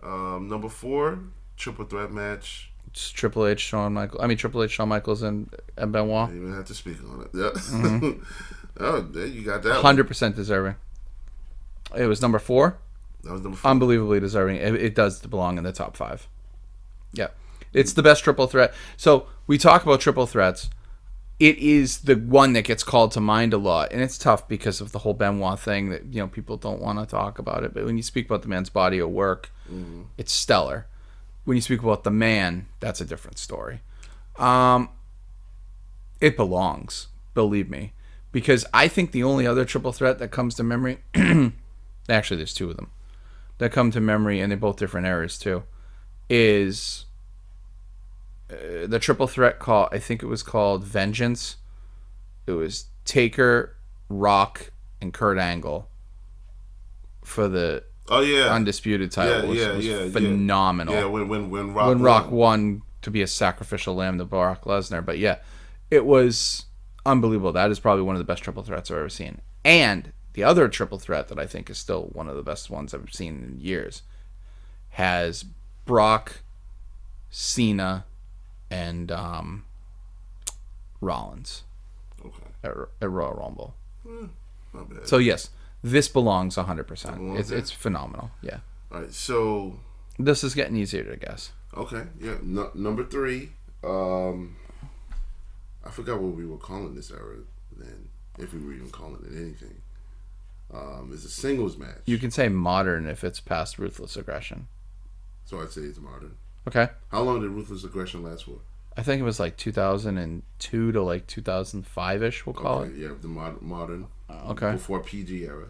Number 4, triple threat match. It's Triple H, Shawn Michaels, and Benoit. You even have to speak on it. Yeah. Mm-hmm. Oh, there you got that. 100% deserving. It was number 4. That was number 4. Unbelievably deserving. It does belong in the top 5. Yeah. It's the best triple threat. So we talk about triple threats. It is the one that gets called to mind a lot. And it's tough because of the whole Benoit thing that, people don't want to talk about it. But when you speak about the man's body of work, it's stellar. When you speak about the man, that's a different story. It belongs, believe me. Because I think the only other triple threat that comes to memory, actually there's 2 of them, that come to memory, and they're both different eras too, is the triple threat call. I think it was called Vengeance. It was Taker, Rock, and Kurt Angle for the undisputed title. It was phenomenal. Yeah, when Rock won to be a sacrificial lamb to Brock Lesnar. But yeah, it was unbelievable. That is probably one of the best triple threats I've ever seen. And the other triple threat that I think is still one of the best ones I've seen in years has Brock, Cena, and Rollins at Royal Rumble. Not bad. So yes, this belongs 100%. It's phenomenal. Yeah. All right, so this is getting easier to guess. Okay, yeah. Number 3. I forgot what we were calling this era then, if we were even calling it anything. It's a singles match. You can say modern if it's past Ruthless Aggression. So I'd say it's modern. Okay. How long did Ruthless Aggression last for? I think it was like 2002 to like 2005-ish, we'll call it. Yeah, the modern. Okay. Before PG era.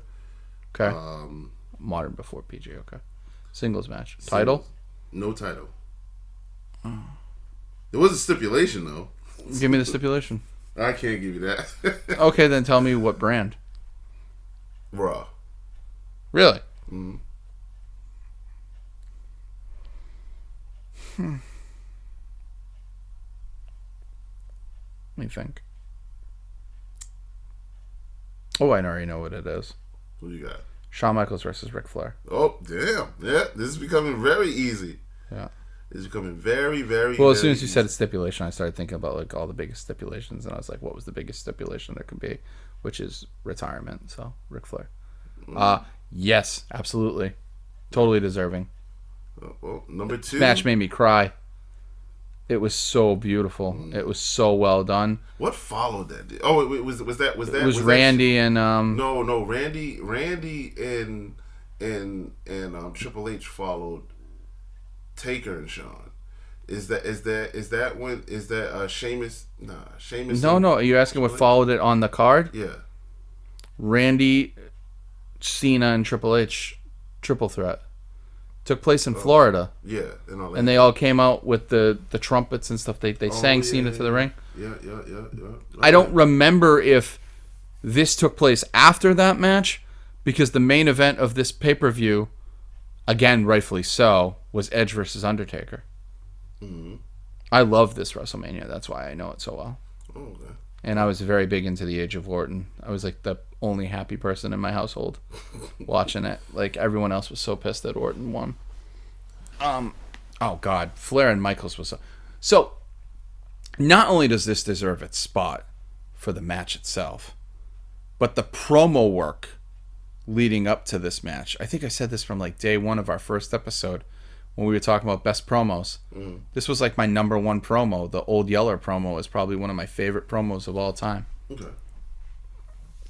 Okay. Modern before PG, okay. Singles match. Title? No title. There was a stipulation, though. Give me the stipulation. I can't give you that. Okay, then tell me what brand. Raw. Really? Mm-hmm. Let me think. Oh, I already know what it is. What you got? Shawn Michaels versus Ric Flair. Oh, damn. Yeah, this is becoming very easy. Yeah. It's becoming very, very Well, as very soon as you easy. said stipulation, I started thinking about like all the biggest stipulations, and I was like, what was the biggest stipulation there could be? Which is retirement. So, Ric Flair. Yes, absolutely. Totally deserving. Well, number 2. Match made me cry. It was so beautiful. It was so well done. What followed that? Oh, was that? It was Randy and No, Randy and Triple H followed Taker and Shawn. Is that Sheamus? Nah, Sheamus. No. Are you asking what followed it on the card? Yeah. Randy, Cena, and Triple H triple threat took place in Florida. Yeah, and they all came out with the trumpets and stuff. They sang Cena to the ring. Yeah. I don't remember if this took place after that match, because the main event of this pay-per-view, again, rightfully so, was Edge versus Undertaker. Mm-hmm. I love this WrestleMania. That's why I know it so well. Oh, okay. And I was very big into the Age of Orton. I was like the only happy person in my household watching it. Like everyone else was so pissed that Orton won. Oh God, Flair and Michaels was so. Not only does this deserve its spot for the match itself, but the promo work leading up to this match. I think I said this from like day one of our first episode when we were talking about best promos. This was like my number 1 promo. The Old Yeller promo is probably one of my favorite promos of all time. Okay.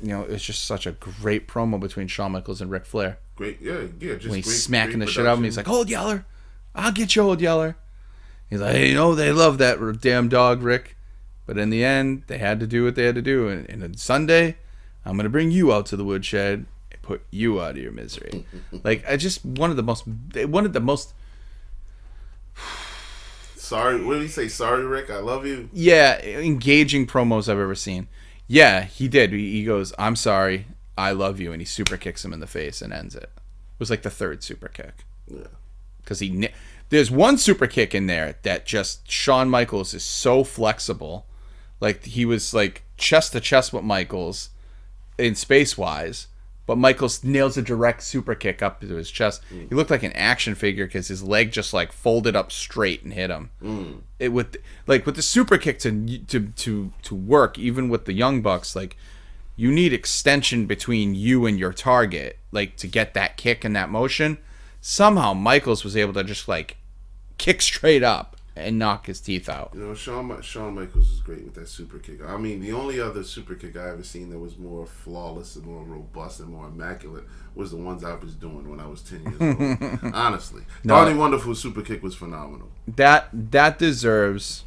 It's just such a great promo between Shawn Michaels and Ric Flair. Great, yeah. Just when he's great, smacking great the shit out of him, he's like, "Old Yeller, I'll get you, Old Yeller." He's like, "Hey, they love that damn dog, Rick." But in the end, they had to do what they had to do. And on Sunday, I'm going to bring you out to the woodshed and put you out of your misery. Like, one of the most Sorry, what did he say? Sorry, Rick, I love you. Yeah, engaging promos I've ever seen. Yeah, he did. He goes, "I'm sorry, I love you," and he super kicks him in the face and ends it. It was like the 3rd super kick. Yeah. Because there's one super kick in there that just Shawn Michaels is so flexible. Like he was like chest to chest with Michaels in space wise, but Michaels nails a direct super kick up to his chest. He looked like an action figure because his leg just like folded up straight and hit him. It with the super kick to work, even with the Young Bucks, like you need extension between you and your target, like to get that kick and that motion. Somehow Michaels was able to just like kick straight up and knock his teeth out. You know, Shawn Michaels is great with that super kick. I mean, the only other super kick I ever seen that was more flawless and more robust and more immaculate was the ones I was doing when I was 10 years old. Honestly. Donnie Wonderful's super kick was phenomenal. That deserves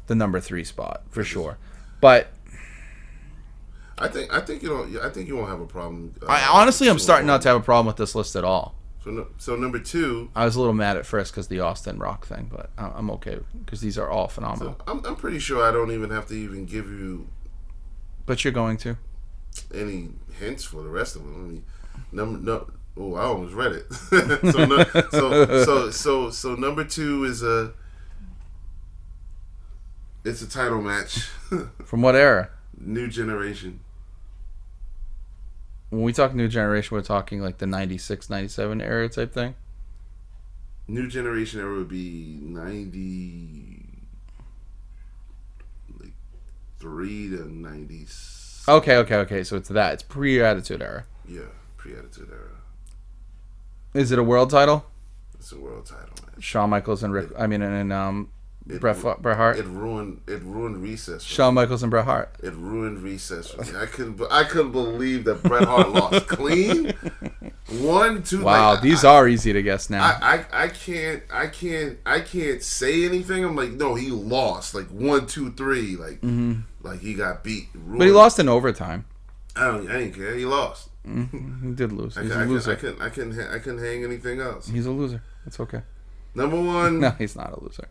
the number 3 spot for sure. But I think you won't have a problem. I'm starting not to have a problem with this list at all. So number 2. I was a little mad at first because the Austin Rock thing, but I'm okay because these are all phenomenal. So I'm pretty sure I don't even have to even give you. But you're going to. Any hints for the rest of them? I mean, I almost read it. So number 2 is it's a title match. From what era? New Generation. When we talk New Generation, we're talking like the 96, 97 era type thing? New Generation era would be 93 to 90. Okay. So it's that. It's pre-Attitude Era. Yeah, pre-Attitude Era. Is it a world title? It's a world title, man. Shawn Michaels and Bret Hart. It ruined Recess. Shawn Michaels and Bret Hart. It ruined Recess for me. I couldn't believe that Bret Hart lost clean. 1, 2. Wow, these are easy to guess now. I can't say anything. I'm like, no, he lost. Like 1, 2, 3. Like he got beat. Ruined. But he lost in overtime. I didn't care. He lost. He did lose. He's a loser. I couldn't hang anything else. He's a loser. It's okay. Number 1. No, he's not a loser.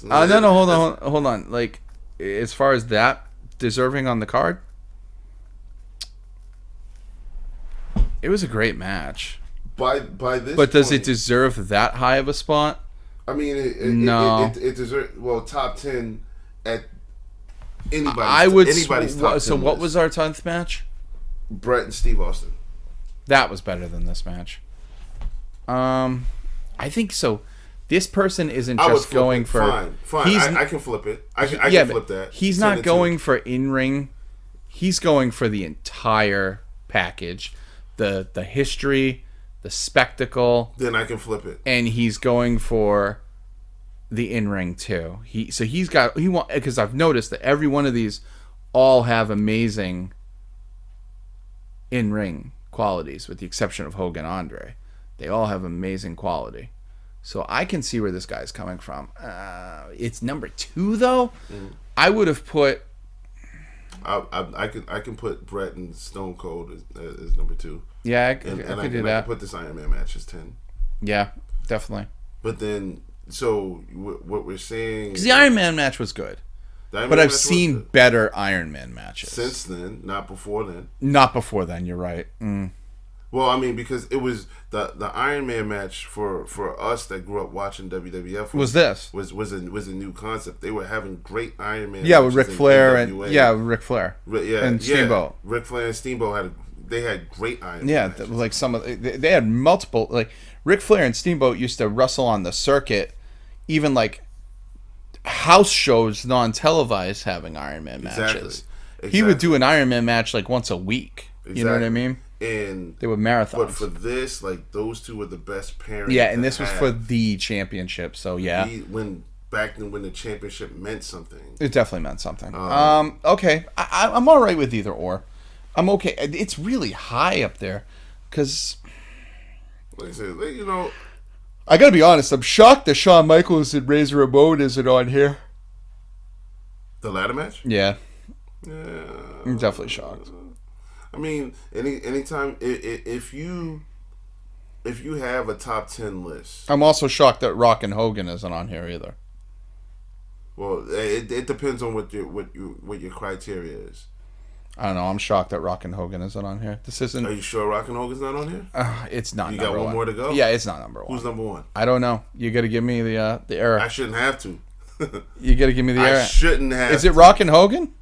No, hold on. Like, as far as that deserving on the card, it was a great match. By this, but does it deserve that high of a spot? I mean, no. It deserves top 10 at anybody's. Anybody's top 10 So what list. was our 10th match? Bret and Steve Austin. That was better than this match. I think so. This person isn't just going for. Fine. I can flip it. I can flip that. He's not going for in-ring. He's going for the entire package, the history, the spectacle. Then I can flip it. And he's going for the in-ring too. Because I've noticed that every one of these all have amazing in-ring qualities, with the exception of Hogan Andre. They all have amazing quality. So I can see where this guy's coming from. It's number 2 though. I would have put. I can put Bret and Stone Cold as number 2. Yeah, I could do that. I can put this Iron Man match as 10. Yeah, definitely. But then, so what we're saying, because the Iron Man match was good, but I've seen better Iron Man matches since then. Not before then. Not before then. You're right. Well, I mean, because it was the Iron Man match for us that grew up watching WWF was a new concept. They were having great Iron Man. Yeah, with Ric Flair and Ric Flair. And Steamboat. Ric Flair and Steamboat had great Iron Man. Yeah, like they had multiple, like Ric Flair and Steamboat used to wrestle on the circuit, even like house shows, non-televised, having Iron Man matches. Exactly. He would do an Iron Man match like once a week. Exactly. You know what I mean? And they were marathons. But for this, like, those two were the best pairings. Yeah, and this was for the championship. So yeah, back then when the championship meant something, it definitely meant something. Okay, I'm all right with either or. I'm okay. It's really high up there because, like I said, you know, I gotta be honest. I'm shocked that Shawn Michaels and Razor Ramon isn't on here. The ladder match? Yeah. Yeah. I'm definitely shocked. I mean, anytime if you have a top 10 list, I'm also shocked that Rock and Hogan isn't on here either. Well, it depends on what your criteria is. I don't know. I'm shocked that Rock and Hogan isn't on here. This isn't. Are you sure Rock and Hogan's not on here? It's not. You number got one one more to go. Yeah, it's not number 1. Who's number 1? I don't know. You got to give me the error. I shouldn't have to. You got to give me the error. I shouldn't have. Is it Rock and Hogan?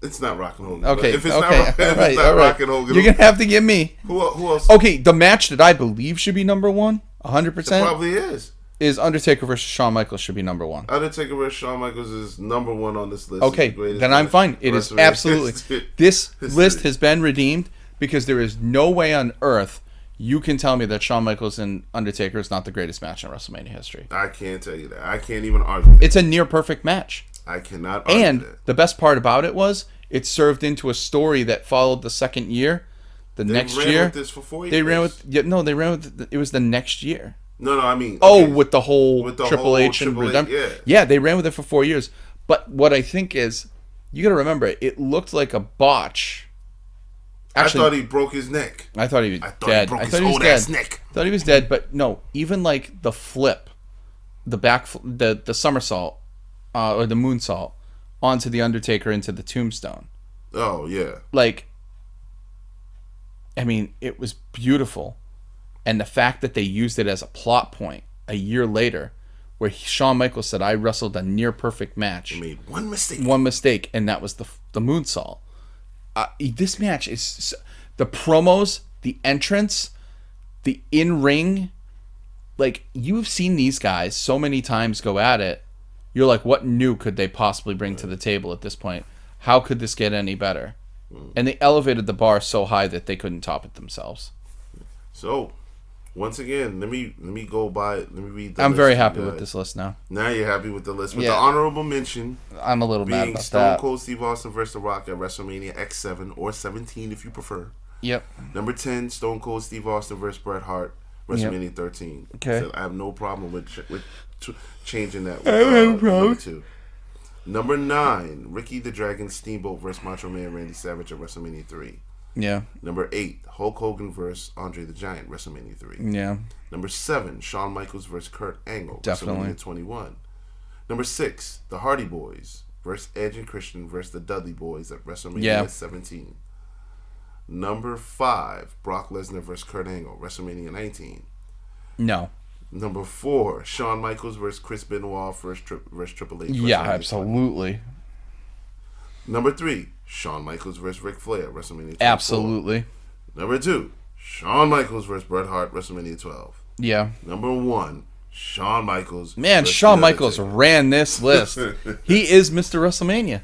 It's not Rock and Hogan. Okay, If it's okay, not, if it's not Rock and Hogan, you're gonna have to give me. Who else? Okay, the match that I believe should be number 1, 100%. It probably is Undertaker versus Shawn Michaels should be number 1. Undertaker versus Shawn Michaels is number 1 on this list. Okay, then I'm fine. It is absolutely. This list has been redeemed because there is no way on earth you can tell me that Shawn Michaels and Undertaker is not the greatest match in WrestleMania history. I can't tell you that. I can't even argue that. It's a near perfect match. I cannot argue and that. The best part about it was it served into a story that followed the second year. Next year, they ran with this for 4 years. They ran with. It was the next year. No, I mean. Okay, with the whole Triple H and Redemption. Yeah, they ran with it for 4 years. But what I think is, you got to remember, it looked like a botch. Actually, I thought he broke his neck. I thought he was dead. I thought he broke his old ass neck. I thought he was dead, but no. Even like the flip, the back, the somersault, or the moonsault onto the Undertaker into the tombstone. Oh yeah. Like, I mean, it was beautiful, and the fact that they used it as a plot point a year later, where Shawn Michaels said, "I wrestled a near perfect match." He made one mistake, and that was the moonsault. This match is the promos, the entrance, the in-ring. Like, you've seen these guys so many times go at it. You're like, what new could they possibly bring to the table at this point? How could this get any better? And they elevated the bar so high that they couldn't top it themselves. So, once again, let me read the I'm list very happy with this list now. Now you're happy with the list. With the honorable mention, I'm a little mad being about Stone that. Cold Steve Austin versus The Rock at WrestleMania X7 or 17 if you prefer. Yep. Number 10, Stone Cold Steve Austin versus Bret Hart, WrestleMania 13. Okay. So I have no problem with changing that. I don't have a problem. Number 2. Number 9, Ricky the Dragon Steamboat versus Macho Man Randy Savage at WrestleMania 3. Yeah. Number 8, Hulk Hogan versus Andre the Giant, WrestleMania 3. Yeah. Number 7, Shawn Michaels versus Kurt Angle, Definitely. WrestleMania 21. Number 6, the Hardy Boys versus Edge and Christian versus the Dudley Boys at WrestleMania 17. Number 5, Brock Lesnar versus Kurt Angle, WrestleMania 19. No. Number 4, Shawn Michaels versus Chris Benoit versus Triple H. Yeah, absolutely. Number 3, Shawn Michaels versus Ric Flair, WrestleMania 24. Absolutely. Number 2, Shawn Michaels versus Bret Hart, WrestleMania 12. Yeah. Number 1, Shawn Michaels. Man, Shawn Michaels ran this list. He is Mr. WrestleMania.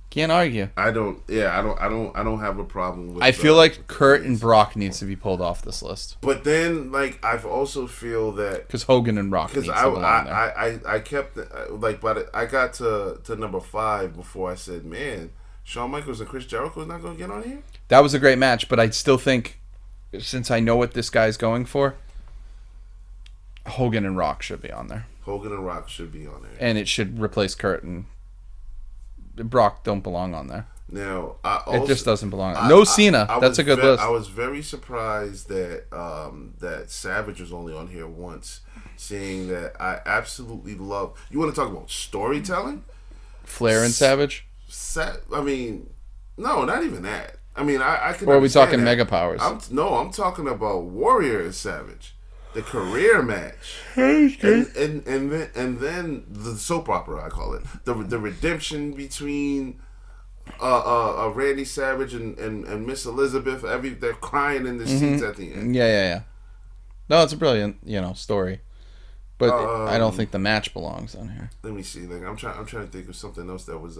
Can't argue. I don't have a problem with. I feel like Kurt and Brock needs to be pulled off this list. But then, like, I've also feel that because Hogan and Rock. Because I kept like, but I got to number 5 before I said, man, Shawn Michaels and Chris Jericho is not going to get on here. That was a great match, but I still think, since I know what this guy's going for, Hogan and Rock should be on there. Hogan and Rock should be on there, and it should replace Kurt and Brock. Don't belong on there. Now, it just doesn't belong. No Cena. That's a good list. I was very surprised that that Savage was only on here once, seeing that I absolutely love. You want to talk about storytelling? Flair and Savage. I mean, no, not even that. I mean, I can. Or are we talking Mega Powers? I'm talking about Warrior and Savage, the career match, and then the soap opera, I call it, the redemption between Randy Savage and Miss Elizabeth. They're crying in the seats at the end. Yeah. No, it's a brilliant story, but I don't think the match belongs on here. Let me see. Like I'm trying to think of something else that was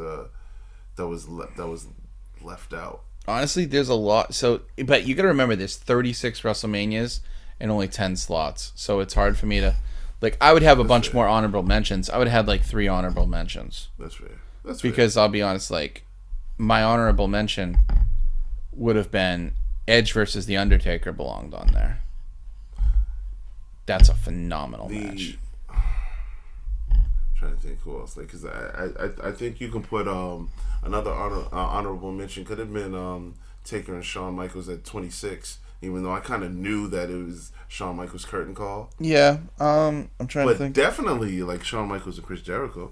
left out. Honestly, there's a lot. So, but you got to remember, there's 36 WrestleManias and only 10 slots. So it's hard for me to, like, I would have a bunch more honorable mentions. I would have had like 3 honorable mentions. That's fair. Because I'll be honest, like, my honorable mention would have been Edge versus The Undertaker belonged on there. That's a phenomenal match. I'm trying to think who else, like, because I think you can put another honorable mention could have been Taker and Shawn Michaels at 26, even though I kind of knew that it was Shawn Michaels' curtain call. Yeah, I'm trying to think. But definitely like Shawn Michaels and Chris Jericho.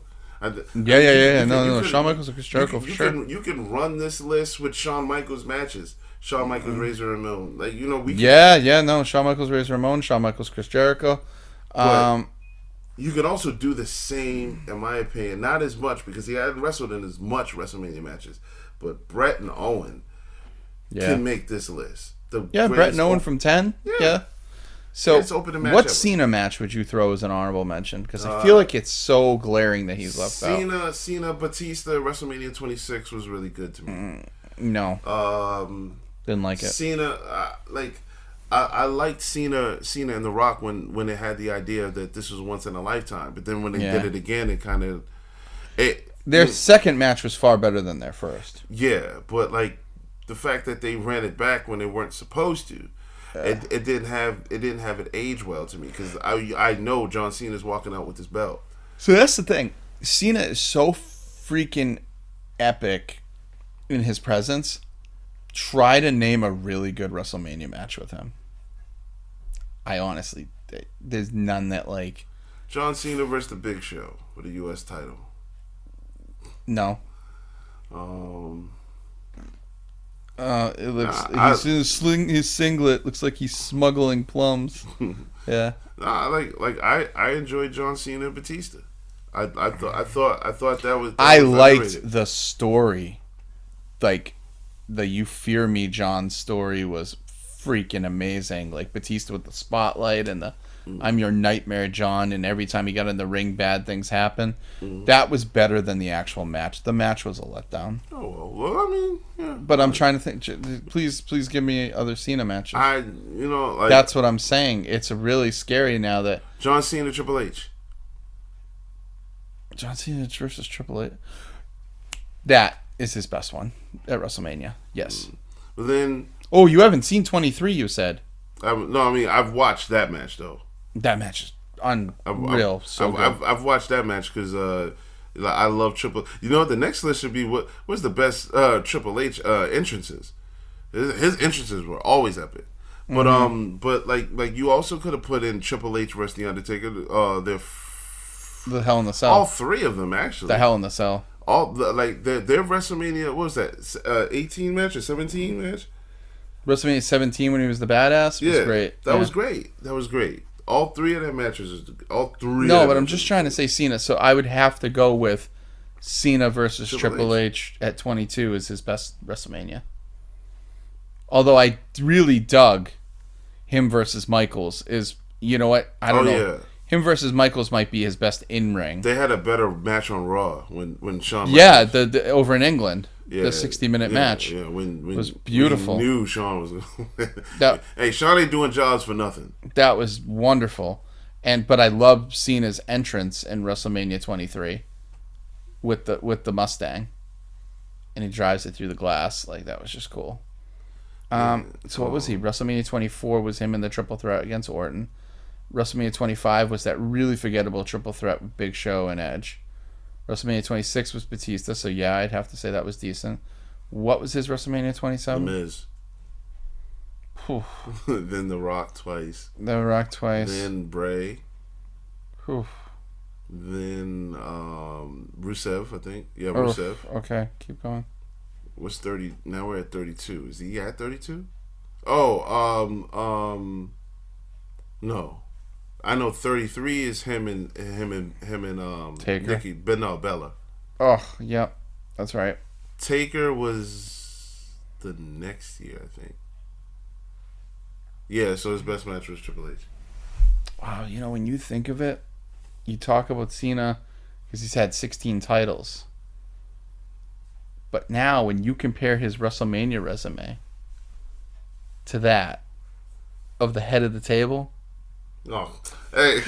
No, Shawn Michaels and Chris Jericho for sure. You can run this list with Shawn Michaels matches. Shawn Michaels, Razor Ramon. Like, we can. Shawn Michaels, Razor Ramon, Shawn Michaels, Chris Jericho. you could also do the same, in my opinion, not as much because he hadn't wrestled in as much WrestleMania matches, but Bret and Owen can make this list. Bret and Owen from 10. Yeah. So, what ever. Cena match would you throw as an honorable mention? Because I feel like it's so glaring that he's left out. Cena, Batista, WrestleMania 26 was really good to me. No. Didn't like it. Cena, I liked Cena and The Rock when they had the idea that this was once in a lifetime. But then when they did it again, it kind of... Their second match was far better than their first. Yeah, but like the fact that they ran it back when they weren't supposed to, it didn't have it age well to me because I know John Cena's walking out with his belt. So that's the thing. Cena is so freaking epic in his presence. Try to name a really good WrestleMania match with him. I honestly, there's none that like... John Cena versus The Big Show for the U.S. title. No. It looks his singlet looks like he's smuggling plums. Yeah. I enjoyed John Cena and Batista. I thought that was. I liked the story, like the "You Fear Me, John" story was freaking amazing. Like Batista with the spotlight and the "I'm your nightmare, John," and every time he got in the ring, bad things happen. That was better than the actual match. The match was a letdown. Oh well, I mean, yeah. But I'm trying to think. Please give me other Cena matches. Like, that's what I'm saying. It's really scary now that John Cena, Triple H. John Cena versus Triple H. That is his best one at WrestleMania. Yes. But then. Oh, you haven't seen 23. You said. I've watched that match though. That match is unreal. I've watched that match because I love Triple. You know what? The next list should be what's the best Triple H entrances. His entrances were always epic. But but like you also could have put in Triple H versus the Undertaker. The Hell in the Cell. All three of them actually. The Hell in the Cell. Their WrestleMania. What was that? 18 match or 17 match? WrestleMania 17 when he was the badass was great. That was great. All three of their matches. No, but I'm just trying to say Cena. So I would have to go with Cena versus Triple H at 22 is his best WrestleMania. Although I really dug him versus Michaels. You know what? I don't know. Yeah. Him versus Michaels might be his best in ring. They had a better match on Raw when Shawn. Yeah, the over in England. The 60-minute match. Yeah, when was beautiful. We knew Shawn was. Hey, Shawn ain't doing jobs for nothing. That was wonderful, but I loved Cena's entrance in WrestleMania 23 with the Mustang, and he drives it through the glass. Like that was just cool. So what was he? WrestleMania 24 was him in the triple threat against Orton. WrestleMania 25 was that really forgettable triple threat with Big Show and Edge. WrestleMania 26 was Batista, so yeah, I'd have to say that was decent. What was his WrestleMania 27? The Miz. Then The Rock twice. Then Bray. Then Rusev, I think. Yeah, Rusev. Okay, keep going. What's 30? Now we're at 32. Is he at 32? Oh, no. I know 33 is him and Taker. Nikki, but no, Bella. Oh, yep, that's right. Taker was the next year, I think. Yeah, so his best match was Triple H. Wow, when you think of it, you talk about Cena because he's had 16 titles. But now, when you compare his WrestleMania resume to that of the head of the table. Oh, hey.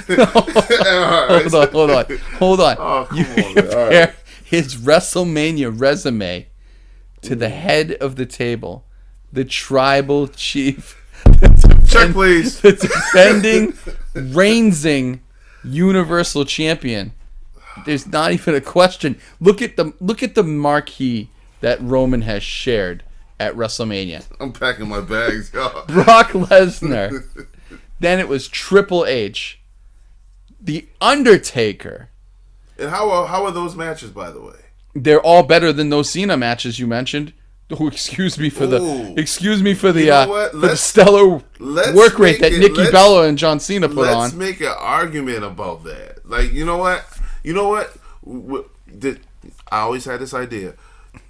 Hold on. Oh, come you on, compare his WrestleMania resume to the head of the table, the tribal chief. Check, please. The defending, reigning Universal Champion. There's not even a question. Look at the marquee that Roman has shared at WrestleMania. I'm packing my bags, y'all. Brock Lesnar. Then it was Triple H, The Undertaker. And how are those matches, by the way? They're all better than those Cena matches you mentioned. Oh, excuse me for the stellar work rate that Nikki Bella and John Cena put on. Let's make an argument about that. Like, you know what? I always had this idea.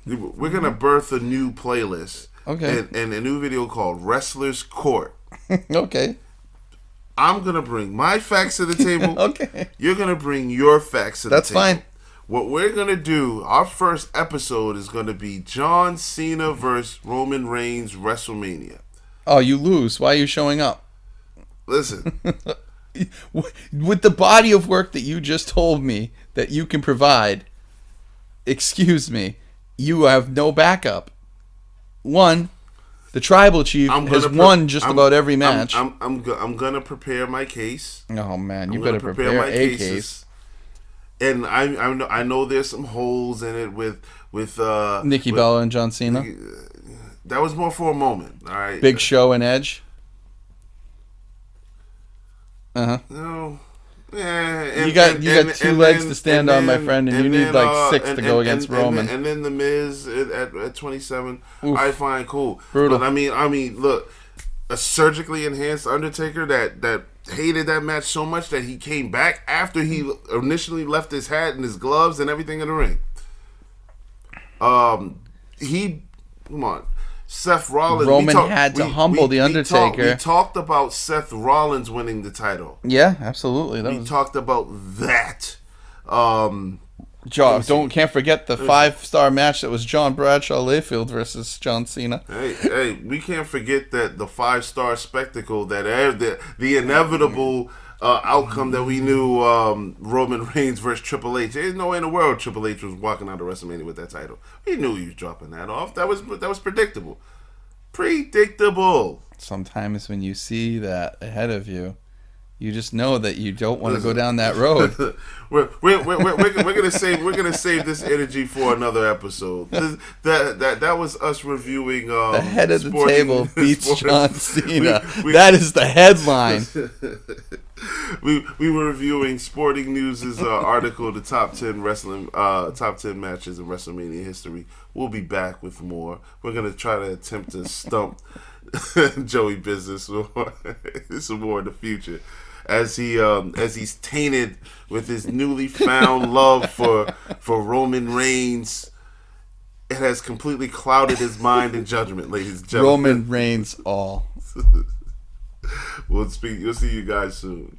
We're gonna birth a new playlist, okay, and a new video called Wrestler's Court. Okay. I'm gonna bring my facts to the table. Okay. You're gonna bring your facts to the That's table. fine. What we're gonna do, our first episode is gonna be John Cena versus Roman Reigns WrestleMania. Oh, you lose. Why are you showing up? Listen, With the body of work that you just told me that you can provide, excuse me, you have no backup. One, the tribal chief has won just about every match. I'm gonna prepare my case. Oh man, you better prepare a case. And I know there's some holes in it with Nikki Bella and John Cena. That was more for a moment. All right. Big Show and Edge. No. Yeah, you got two legs to stand on, my friend, and you need like 6 to go against Roman. And then the Miz at 27. Oof. I find cool. Brutal. But I mean, look, a surgically enhanced Undertaker that hated that match so much that he came back after he initially left his hat and his gloves and everything in the ring. Come on. Seth Rollins. Roman had to humble The Undertaker. We talked about Seth Rollins winning the title. Yeah, absolutely. We talked about that. Can't forget the 5-star match that was John Bradshaw Layfield versus John Cena. Hey, we can't forget that the 5-star spectacle, that the inevitable outcome that we knew, Roman Reigns versus Triple H. There's no way in the world Triple H was walking out of WrestleMania with that title. We knew he was dropping that off. That was predictable. Predictable. Sometimes when you see that ahead of you, you just know that you don't want to go down that road. we're gonna save this energy for another episode. That was us reviewing. The head of the table beats John Cena. That is the headline. We were reviewing Sporting News' article, the top 10 matches in WrestleMania history. We'll be back with more. We're gonna try to attempt to stump Joey Business some more in the future, as he's tainted with his newly found love for Roman Reigns. It has completely clouded his mind and judgment, ladies and gentlemen. Roman Reigns all. We'll see you guys soon.